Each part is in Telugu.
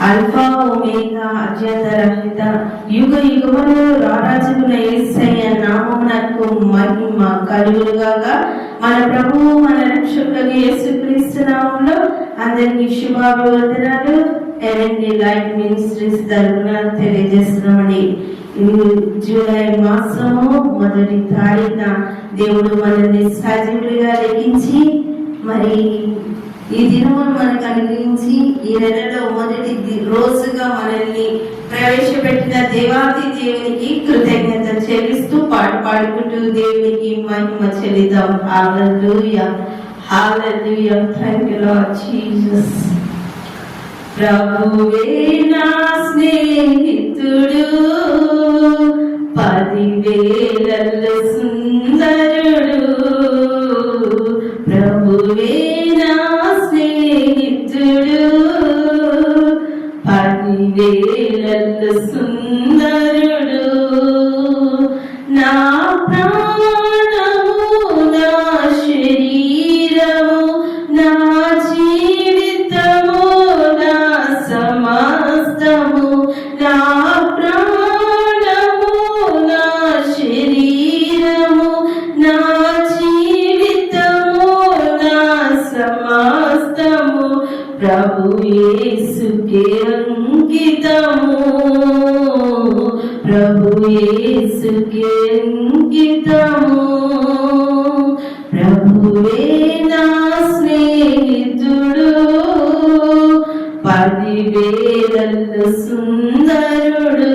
అల్ఫా ఒమేగా అజాతరహిత యుగ యుగములు రారాజుకున్న యేసయ్య నామమునకు మహిమ కలుగునుగాక. మన ప్రభువు మన రక్షకుడు యేసుక్రీస్తు నామములో అందరికీ శుభాభివందనాలు. ఎరండి లైట్ మినిస్ట్రీస్ తరపున తెలియజేస్తున్నామండి. జూలై మాసము 1వ తారీఖున దేవుడు మనల్ని సజీవులుగా లెక్కించి మరి ఈ దినమును మనకు అనుగ్రహించి ఈ నెలలో మొదటి రోజుగా మనల్ని ప్రవేశపెట్టిన దేవాది దేవునికి కృతజ్ఞత చెల్లిస్తూ పాడుకుంటూ దేవునికి మహిమ చెల్లిద్దాం. Hallelujah, hallelujah. Thank you Lord Jesus. ప్రభువే నా స్నేహితుడు, 10,000 సుందరుడు. ప్రభువే నా స్నేహితుడు, 10,000 సుందరుడు. నా ప్రాణము, నా శరీరము, నా జీవితము, నా సమస్తము, నా ప్రాణము, నా శరీరము, నా జీవితము, నా సమస్తము ప్రభు యేసుకే అంకితము. ప్రభు యేసుకే అంకితము. ప్రభువే నా స్నేహితుడు, 10,000 సుందరుడు.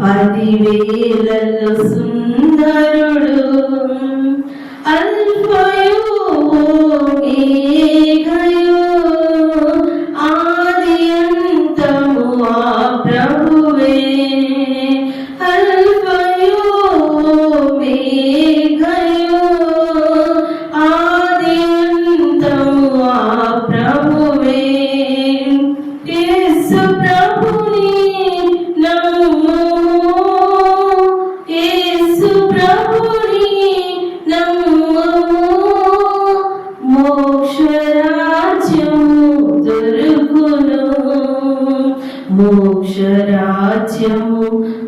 10,000 సుందరుడు. అల్ఫయు ఒమేగయు, ఆది అంతము ఆ ప్రభువే. అల్ఫయు ఒమేగయు, ఆది అంతము ఆ ప్రభువే. యేసు ప్రభుని నమ్ము, యేసు ప్రభుని నమ్ము, మోక్షరాజ్యము దొరుకును. మోక్షరాజ్యము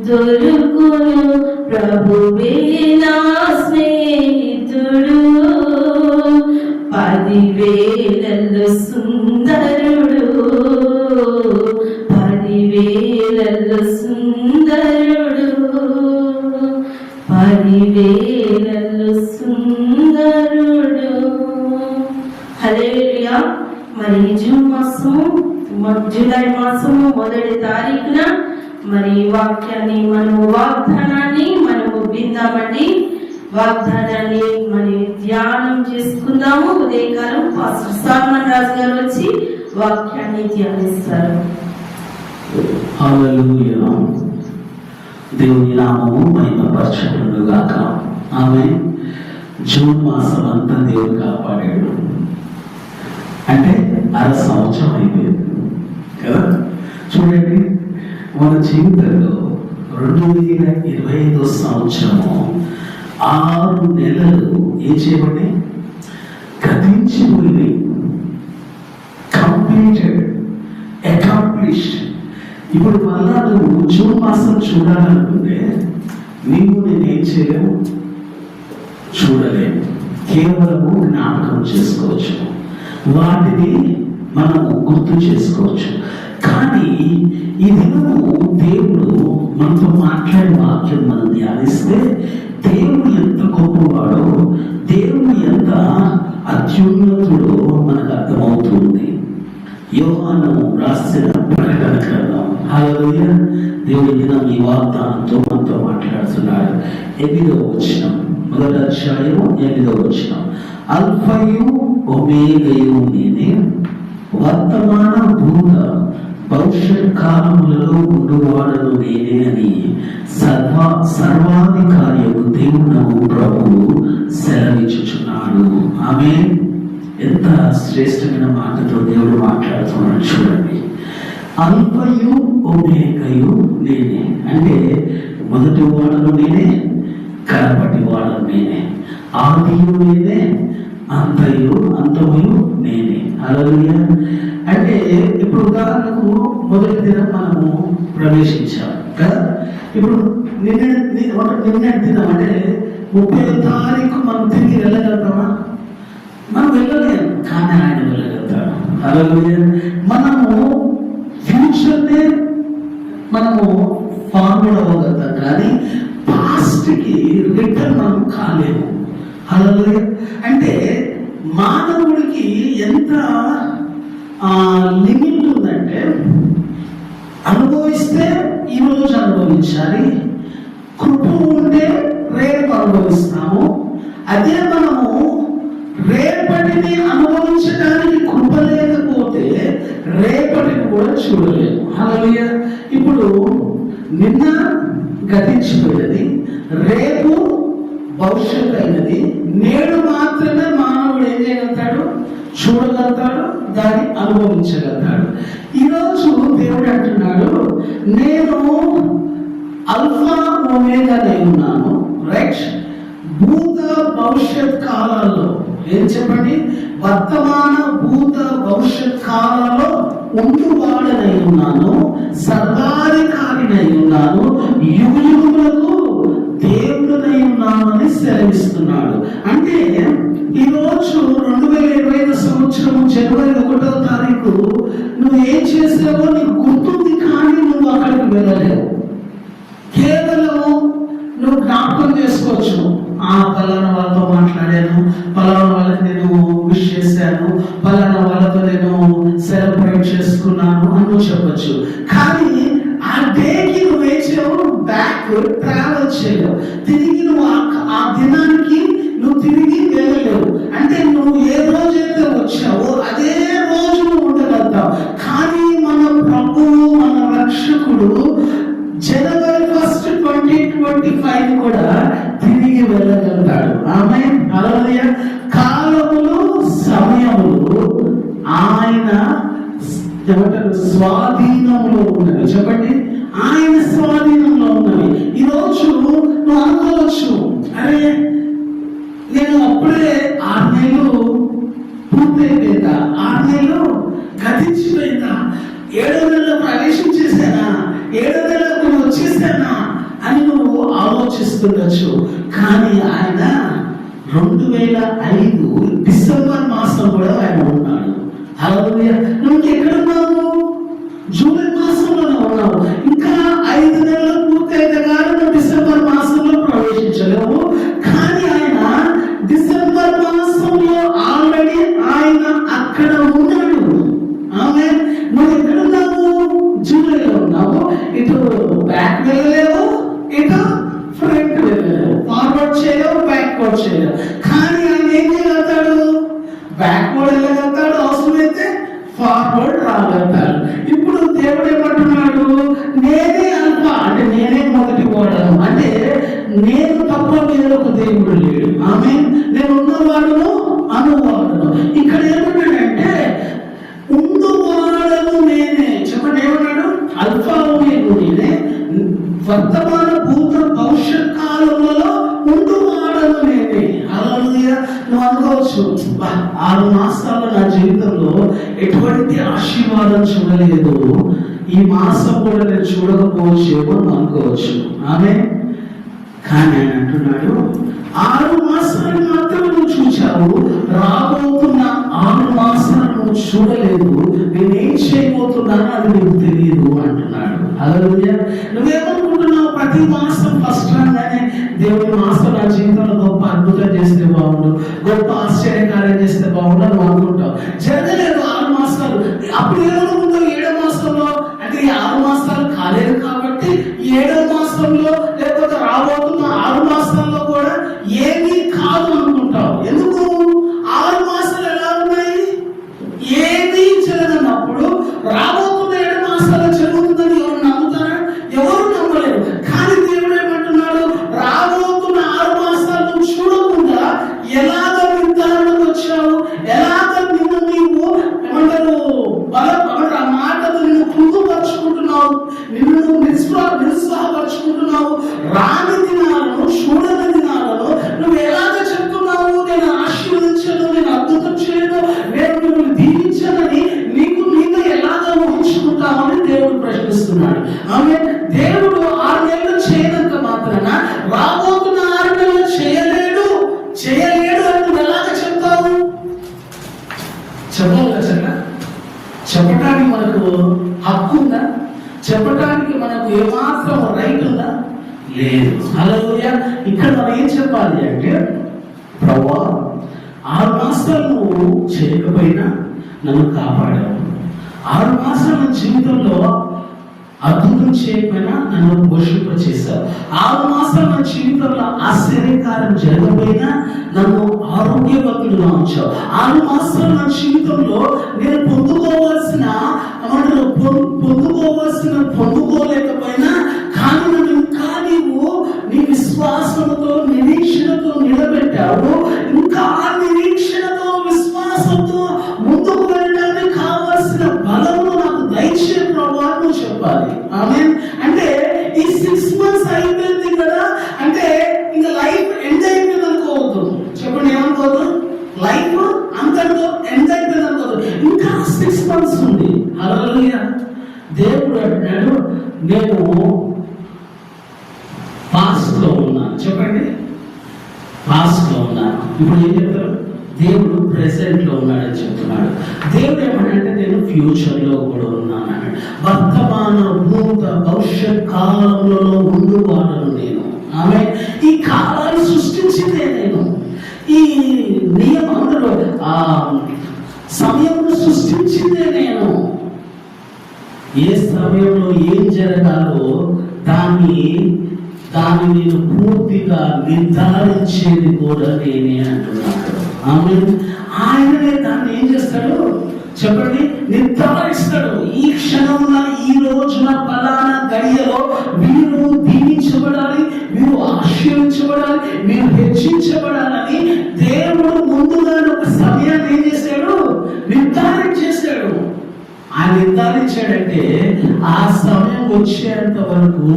దొరుకును. ప్రభువే నా స్నేహితుడు, 10,000 సుందరుడు. 10,000 సుందరుడు. 10,000 సుందరుడు. హల్లెలూయా. మరి జూలై మాసము 1వ తారీఖున మరి వాక్యాన్ని వాగ్దానాన్ని విందామండి. వాగ్దానాన్ని మరి ధ్యానం చేసుకుందాము. ఉదయకాలం పాస్టర్ సాల్మన్ రాజు గారు వచ్చి వాక్యాన్ని ధ్యానిస్తారు. హల్లెలూయా. దేవుని నామము మహిమపరచబడును గాక. ఆమేన్. జూన్ మాసం అంతా దేవుడు కాపాడాడు. అంటే 1/2 సంవత్సరం అయిపోయింది కదా. చూడండి, మన జీవితంలో 2025 సంవత్సరము 6 నెలలు ఏం చేయబడి గతించిపోయింది. Completed, accomplished. ఇప్పుడు మళ్ళా నువ్వు జూన్ మాసం చూడాలనుకుంటే నేనేం చేయలేము, చూడలేము. కేవలము జ్ఞాపకం చేసుకోవచ్చు, వాటిని మనము గుర్తు చేసుకోవచ్చు. కానీ ఈ దినము దేవుడు మనతో మాట్లాడే వాక్యం మనం ధ్యానిస్తే దేవుడు ఎంత గొప్పవాడో, దేవుడు ఎంత అత్యున్నతుడో మనకు అర్థమవుతుంది. యోహాను రాసిన ప్రకటన గ్రంథం. హల్లెలూయా. దేవుడి దినం ఈ వాగ్దానంతో మనతో మాట్లాడుతున్నాడు. 8వ వచనం, 1వ అధ్యాయము 8వ వచనం. అల్ఫయు ఒమేగయు నేనే, వర్తమాన భూత భవిష్యత్ కాలములలో ఉండువాడను నేనే అని సర్వాధికారి దేవుడు ప్రభువు సెలవిచ్చుచున్నాడు. ఆమేన్. ఎంత శ్రేష్టమైన మాటతో దేవుడు మాట్లాడుతున్నాడు చూడండి. అల్ఫయు ఒమేగయు నేనే అంటే మొదటి వాడను నేనే, కడపటి వాడను నేనే, ఆదియు నేనే, అంతయు అంతమయు నేనే. హల్లెలూయా. అంటే ఇప్పుడు ఉదాహరణకు మొదటి దినం మనము ప్రవేశించాం కదా. ఇప్పుడు నిన్నటి దినం అంటే 30వ తారీఖు మనం తిరిగి వెళ్ళగలుగుతామా? మనం వెళ్ళలేము, కానీ ఆయన వెళ్ళగలుగుతాడు. హల్లెలూయా. మనము ఫ్యూచర్నే మనము ఫార్వర్డ్ అవ్వగలుగుతాం, కానీ పాస్ట్ కి రిటర్న్ మనం కాలేము. హల్లెలూయా. అంటే మానవుడికి ఎంత లిమిట్ ఉందంటే, అనుభవిస్తే ఈరోజు అనుభవించాలి, కృప ఉంటే రేపు అనుభవిస్తాము. అదే మనము రేపటిని అనుభవించడానికి కృప లేకపోతే రేపటిని కూడా చూడలేము. హల్లెలూయా. ఇప్పుడు నిన్న గతించిపోయినది, రేపు భవిష్యత్తు అయినది, నేడు మాత్రమే మానవుడు ఏం చేయగలుగుతాడు? చూడగలుగుతాడు, దాన్ని అనుభవించగలుగుతాడు. ఈరోజు దేవుడు అంటున్నాడు, నేను అల్ఫా ఒమేగానే ఉన్నాను. రైట్? భూత భవిష్యత్ కాలాల్లో ఏం చెప్పండి? వర్తమాన భూత భవిష్యత్ కాలాల్లో ఉండువాడనై ఉన్నాను, సర్వాధికారినై ఉన్నాను, యుగయుగములకు దేవుడనై ఉన్నాను అని సెలవిస్తున్నాడు. అంటే ఈరోజు 2025 సంవత్సరం జనవరి 1వ తారీఖు నువ్వు ఏం చేసావో నీకు గుర్తుంది, కానీ నువ్వు అక్కడికి వెళ్ళలేవు. కేవలం నువ్వు జ్ఞాపకం చేసుకోవచ్చు, పలానా వాళ్ళతో మాట్లాడాను, పలానా వాళ్ళకి నేను విష్ చేశాను, పలానా వాళ్ళతో నేను సెలబ్రేట్ చేసుకున్నాను అని నువ్వు చెప్పచ్చు. కానీ ఆ డేకి నువ్వు ఏం చేయవు? బ్యాక్ ట్రావెల్ చేయవు. తిరిగి నువ్వు ఆ దినానికి నువ్వు తిరిగి వెళ్ళలేవు. అంటే నువ్వు ఏ రోజైతే వచ్చావో అదే రోజు నువ్వు ఉండగలుగుతావు. కానీ మన ప్రభువు, మన రక్షకుడు జనవరి 1, 2025 కూడా తిరిగి వెళ్ళగలుగుతాడు. ఆమేన్. హల్లెలూయా. కాలములు, సమయములు ఆయన స్వాధీనంలో ఉన్నవి. చెప్పండి, ఆయన స్వాధీనంలో ఉన్నవి. ఈరోజు నువ్వు అనుకోవచ్చు, అరే నేను అప్పుడే 6 నెలలు పూర్తయిపోయిందా, 6 నెలలు గతించిపోయిందా, 7వ నెలలో ప్రవేశించేసానా, 7వ నెలకు వచ్చేసానా అని నువ్వు ఆలోచిస్తుండొచ్చు. కానీ ఆయన 2005 డిసెంబర్ మాసం కూడా ఆయన ఉన్నాడు. హల్లెలూయా. నువ్వు ఎక్కడున్నావు? జూలై మాసంలోనే ఉన్నావు. ఇంకా 5 నెలలు పూర్తయితే కానీ నువ్వు డిసెంబర్ మాసంలో ప్రవేశించలేవు. కానీ ఆయన డిసెంబర్ మాసంలో ఆల్రెడీ ఆయన అక్కడ ఉన్నాడు. ఆమేన్. నువ్వు ఎక్కడున్నావు? జూలైలో ఉన్నావు. ఇటు బ్యాక్ వెళ్ళలేవు, ఇటు ఫ్రంట్ వెళ్ళలేవు, ఫార్వర్డ్ చేయలేవు, బ్యాక్వర్డ్ చేయలేవు. కానీ ఆయన ఏం చేయగలుగుతాడు? బ్యాక్వర్డ్ వెళ్ళగలుగుతాడు, అవసరమైతే ఫార్వర్డ్ రాగలుగుతాడు. ఇప్పుడు దేవుడు ఏమంటున్నాడు? నేనే అల్ఫా, అంటే నేనే మొదటి వాడను. అంటే నేను తప్ప వేరొక దేవుడు లేడు. ఆమేన్. నేను ఉన్నవాడును, అనువాడును. ఇక్కడ ఏమన్నాడంటే ఉండువాడను నేనే. చెప్పండి, ఏమన్నాడు? అల్ఫా ఒమేగా నేనే, వర్తమాన భూత భవిష్యత్ కాలంలో ఉండువాడను నేనే. హల్లెలూయా. నువ్వు అనుకోవచ్చు, 6 మాసాలు నా జీవితంలో ఎటువంటి ఆశీర్వాదం చూడలేదు, ఈ మాసం కూడా నేను చూడకపోవచ్చేమో అనుకోవచ్చు. ఆమె కానీ ఆయన అంటున్నాడు, 6 మాసాలు మాత్రమే నువ్వు చూచావు, రాబోతున్న 6 మాసాలు నువ్వు చూడలేదు, నేనేం చేయబోతున్నానో అది నీకు తెలియదు అంటున్నాడు. హల్లెలూయా. నువ్వేమనుకుంటున్నావు? ప్రతి మాసం ఫస్ట్ రాగానే దేవుడి మాసం నా జీవితంలో గొప్ప అద్భుతం చేస్తే బాగుండు, గొప్ప ఆశ్చర్యకార్యం చేస్తే బాగుండు అని అనుకుంటావు. జరగలేదు 6 మాసాలు. అప్పుడు ఏమనుకుంటావు? 7వ మాసంలో, అంటే ఈ 6 మాసాలు కాలేదు కాబట్టి 7వ మాసంలో లేకపోతే రాబోతున్న 6 మాసాల్లో కూడా ఏమీ కాదు అనుకుంటావు. ఎందుకు? 6 మాసాలు ఎలా ఉన్నాయి? ఏమీ జరగనప్పుడు రాబోతున్న 7 మాసాలు జరుగుతుందని ఎవరు నమ్ముతారా? ఎవరు నమ్మలేరు. కానీ దేవుడు ఏమంటున్నాడు? రాబోతున్న 6 మాసాలు నువ్వు చూడకుండా ఎలాగ నిర్ధారణకు వచ్చావు, ఎలాగ నిన్ను నీవు ఏమంటారు ఆ మాటలు నిన్ను పొందుపరుచుకుంటున్నావు, నిన్ను నువ్వు నిరుత్సాహపరుచుకుంటున్నావు. రాని దినాలను, చూడని దినాలను నువ్వు ఎలాగ చెప్తున్నావు? నేను ఆశీర్వదించను, నేను అద్భుతం చేయను, నేను మిమ్మల్ని దీవించను చెప్పడానికి మనకు హక్కు ఉందా? చెప్పడానికి మనకు ఏమాత్రం రైట్ ఉందా? లేదు. హల్లెలూయా. ఇక్కడ మనం ఏం చెప్పాలి అంటే, ప్రభువా 6 మాసాలు నువ్వు చేయకపోయినా నన్ను కాపాడావు. 6 మాసాల జీవితంలో అద్భుతం చేయకపోయినా నన్ను పోషింప చేశావు. 6 మాసాల నా జీవితంలో ఆశ్చర్యకారం జరగకపోయినా నన్ను ఆరోగ్యవంతుడుగా ఉంచావు. 6 మాసాల నా జీవితంలో నేను పొందుకోలేకపోయినా కానీ నన్ను ఇంకా నీ విశ్వాసంతో నిరీక్షణతో నిలబెట్టావు. ఇంకా నిరీక్షణతో విశ్వాసంతో ముందుకు వెళ్ళడానికి కావాల్సిన బలము నాకు దయచే ప్రభువా నువ్వు చెప్పాలి. ఆమేన్. అంటే ఈ 6 months అయిపోయింది కదా, అంటే ఇంకా లైఫ్ ఎండ్ అయిపోయింది అనుకోవద్దు. చెప్పండి, ఏమనుకోవద్దు? లైఫ్ అంతటితో ఎండ్ అయిపోయింది అనుకోవద్దు. ఇంకా 6 months ఉంది. హల్లెలూయా. దేవుడు అంటున్నాడు, నేను పాస్ట్ లో ఉన్నాను. చెప్పండి, పాస్ట్ లో ఉన్నాను. ఇప్పుడు ఏం చెప్తారు? దేవుడు ప్రెసెంట్ లో ఉన్నాడని చెప్తున్నాడు. దేవుడు ఏమంటే నేను ఫ్యూచర్ లో కూడా ఉన్నాను అన్నాడు. వర్తమాన భూత భవిష్యత్ కాలంలో ఉండువాడను నేను. ఆమె ఈ కాలాన్ని సృష్టించిందే నేను. ఈ నియమంలో సమయంలో సృష్టించిందే నేను. ఏ సమయంలో ఏం జరగాలో దాన్ని నేను పూర్తిగా నిర్ధారించేది కూడా నేనే అంటున్నాడు. ఆయననే దాన్ని ఏం చేస్తాడు చెప్పండి? నిర్ధారిస్తాడు. ఈ క్షణంలో ఈ రోజున ఫలానా గడియలో మీరు దీవించబడాలి, మీరు ఆశీర్వించబడాలి, మీరు హెచ్చించబడాలని దేవుడు ముందుగా ఒక సమయాన్ని ఏం చేశాడు? నిర్ధారించేశాడు. ఆయన నిర్ధారించాడంటే ఆ సమయం వచ్చేంత వరకు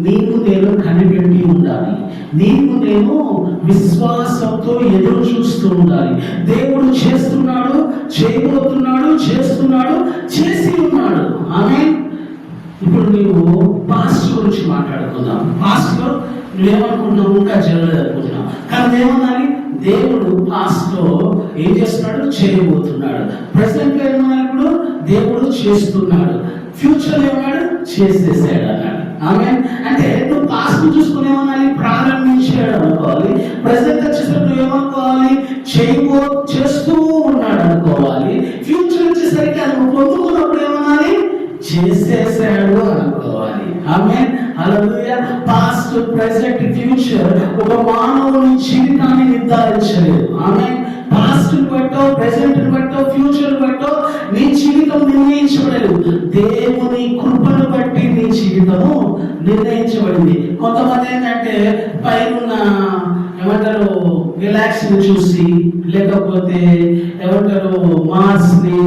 నీకు నేను కనిపెట్టి ఉండాలి, నీకు నేను విశ్వాసంతో ఎదురు చూస్తూ ఉండాలి. దేవుడు చేస్తున్నాడు, చేయబోతున్నాడు, చేస్తున్నాడు, చేసి ఉన్నాడు. ఆమేన్. ఇప్పుడు నీవు పాస్ట్ గురించి మాట్లాడుకుందాం. పాస్ట్ లో నువ్వేమనుకుంటున్నావు? ఇంకా జరగలేదు అనుకుంటున్నావు. కానీ ఏమన్నాలి? దేవుడు పాస్ట్ లో ఏం చేస్తున్నాడు? చేయబోతున్నాడు. ప్రెసెంట్ లో ఏమన్నాడు? దేవుడు చేస్తున్నాడు. ఫ్యూచర్ ఏమన్నాడు? చేసేసాడు అన్నాడు. ఆమేన్. అంటే నువ్వు పాస్ట్ చూసుకుని ఏమనాలి? ప్రారంభించాడు అనుకోవాలి. ప్రెసెంట్ వచ్చేసరికి ఏమనుకోవాలి? చేస్తూ ఉన్నాడు అనుకోవాలి. ఫ్యూచర్ వచ్చేసరికి అది నువ్వు పొందుకున్నప్పుడు ఏమనాలి? చేసేసాడు అనుకోవాలి. ఆమేన్. హల్లెలూయా. పాస్ట్, ప్రెసెంట్, ఫ్యూచర్ ఒక మానవుని జీవితాన్ని నిర్ధారించలేదు. ఆమేన్. పాస్ట్ బట్టో, ప్రెసెంట్ బట్టో, ఫ్యూచర్ బట్టో నీ జీవితం నిర్ణయించబడలేదు. దేవుని కృపను బట్టి నీ జీవితము నిర్ణయించబడింది. కొంతమంది ఏంటంటే పైన ఏమంటారు రిలాక్స్ ని చూసి, లేకపోతే ఏమంటారు మార్స్ ని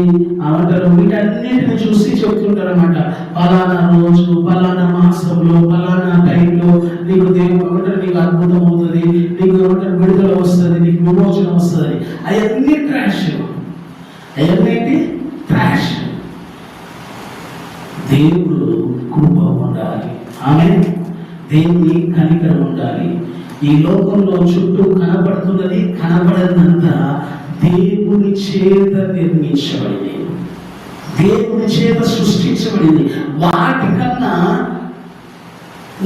ఏమంటారు వీటన్నిటిని చూసి చెప్తుంటారు అన్నమాట. పలానా రోజు, పలానా మాసంలో, పలానా టైంలో నీకు దేవుడు ఏమంటారు నీకు అద్భుతం అవుతుంది, నీకు ఏమంటారు విడుదల వస్తుంది, నీకు విమోచన వస్తుంది. అవన్నీ ట్రాష్. అవన్నీ ట్రాష్. దేవుడు కృప ఉండాలి. ఆమేన్. దేవుని కనికరం ఉండాలి. ఈ లోకంలో చుట్టూ కనపడుతున్నది, కనపడనంతా దేవుని చేత నిర్మించబడింది, దేవుని చేత సృష్టించబడింది. వాటికన్నా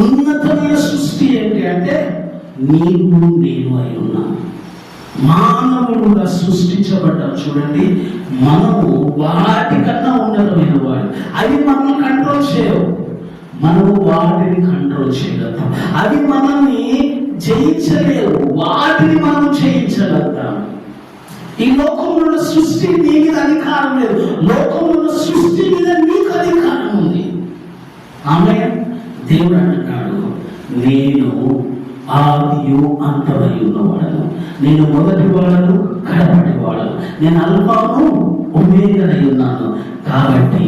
ఉన్నతమైన సృష్టి ఏంటి అంటే నీవు నేను అయి ఉన్నాను. మానవుడుగా సృష్టించబడ్డాం. చూడండి, మనము వాటికన్నా ఉన్నతమైన వాడు. అవి మనం కంట్రోల్ చేయవు, మనము వాటిని కంట్రోల్ చేయగలుగుతాం. అవి మనల్ని జయించలేవు, వాటిని మనం జయించగలుగుతాం. ఈ లోకంలో ఉన్న సృష్టి నీ మీద అధికారం లేదు, లోకంలో ఉన్న సృష్టి మీద నీకు అధికారం ఉంది. ఆమె దేవుడు అంటున్నాడు, నేను ఆదియు అంతమై ఉన్నవాడను, నేను మొదటి వాడను, కడపటి వాడను, నేను అల్ఫాను ఒమేగానై ఉన్నాను. కాబట్టి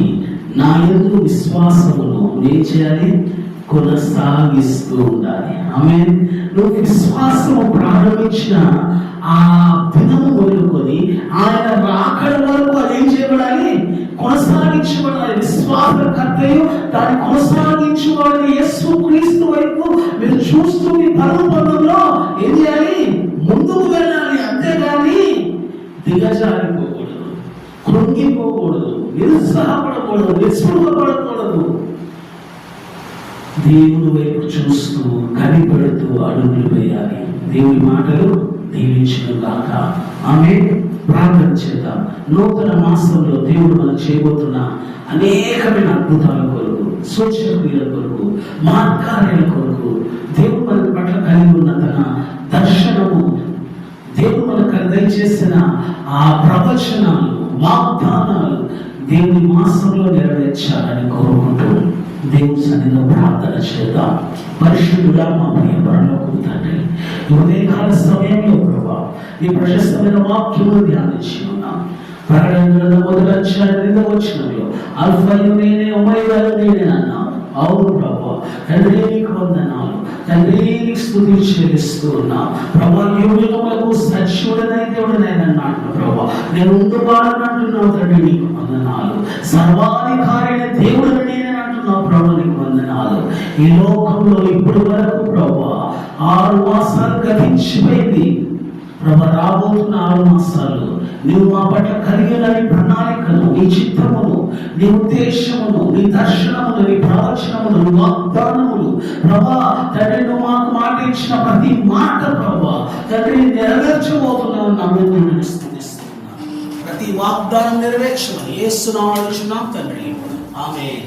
నా యందు విశ్వాసమును నేను చేయాలి, కొనసాగిస్తూ ఉండాలి. ఆమేన్. నువ్వు విశ్వాసము ప్రారంభించిన ఆ దినము మొదలుకొని ఆయన రాకడ వరకు అదేం చేయబడాలి? కొనసాగించబడాలి. విశ్వాసకర్తయు దాన్ని కొనసాగించబడాలి. యేసు క్రీస్తు వైపు మీరు చూస్తూ మీ పరమపదంలో ఏం చేయాలి? ముందుకు వెళ్ళాలి. అంతేగాని దిగజారిపోకూడదు, కృంగిపోకూడదు, నిరుత్సాహపడకూడదు, నిస్పృహపడకూడదు. దేవుని వైపు చూస్తూ కనిపెడుతూ అడుగులు వేయాలి. దేవుని మాటలు దీవించిన గాక. ఆమె ప్రార్థన చేద్దాం. నూతన మాసంలో దేవుడు మనం చేయబోతున్న అనేకమైన అద్భుతాల కొరకు, సూచన క్రియల కొరకు, మార్గాల కొరకు, దేవుడు మన పట్ల కలిగి ఉన్న తన దర్శనము, దేవుడు మనకు దయచేసిన ఆ ప్రవచనాలు, వాగ్దానాలు దేవుని మాసంలో నెరవేర్చాలని కోరుకుంటూ దేవుని సన్నిధిలో ప్రార్థన చేద్దాం. పరిశుద్ధుడా మా ప్రియ పరలోకపు తండ్రి, ఉదయకాల సమయంలో ప్రభా ఈ ప్రశస్తమైన వాక్యమును ధ్యానించి ఉన్నాం. ప్రకటన గ్రంథం 1వ అధ్యాయం 2వ వచనంలో అల్ఫాయు నేనే, ఒమేగాయు నేనే అన్నావు. అవును ప్రభా, తండ్రి నీకు వందనాలు. తండ్రి నీకు స్తుతి చెల్లిస్తూ ఉన్నావు ప్రభా. యుగములకు సజీవుడనై దేవుడనైనా అన్నాడు ప్రభా. నేను ఉండువాడనంటున్నావు తండ్రి, నీకు వందనాలు. సర్వాధికారైన దేవుడని నేనే అంటున్నావు ప్రభా, నీకు వందనాలు. ఈ లోకంలో ఇప్పటి వరకు ప్రభా 6 మాసాలు గతించిపోయింది ప్రభా. రాబోతున్న 6 మాసాలు నీవు మా పట్ల కలిగిన నీ ప్రణాళికను, నీ చిత్తమును, నీ ఉద్దేశమును, నీ దర్శనమును, నీ ప్రవచనమును, నీ వాగ్దానములు ప్రభా తండ్రి, నువ్వు మాకు మాట ఇచ్చిన ప్రతి మాట ప్రభా తండ్రి నెరవేర్చబోతున్నావు. నమ్ముతున్నాను, స్తుతిస్తున్నాను. ప్రతి వాగ్దానం నెరవేర్చమని యేసు నామములో అడుగుచున్నాం తండ్రి. ఆమేన్.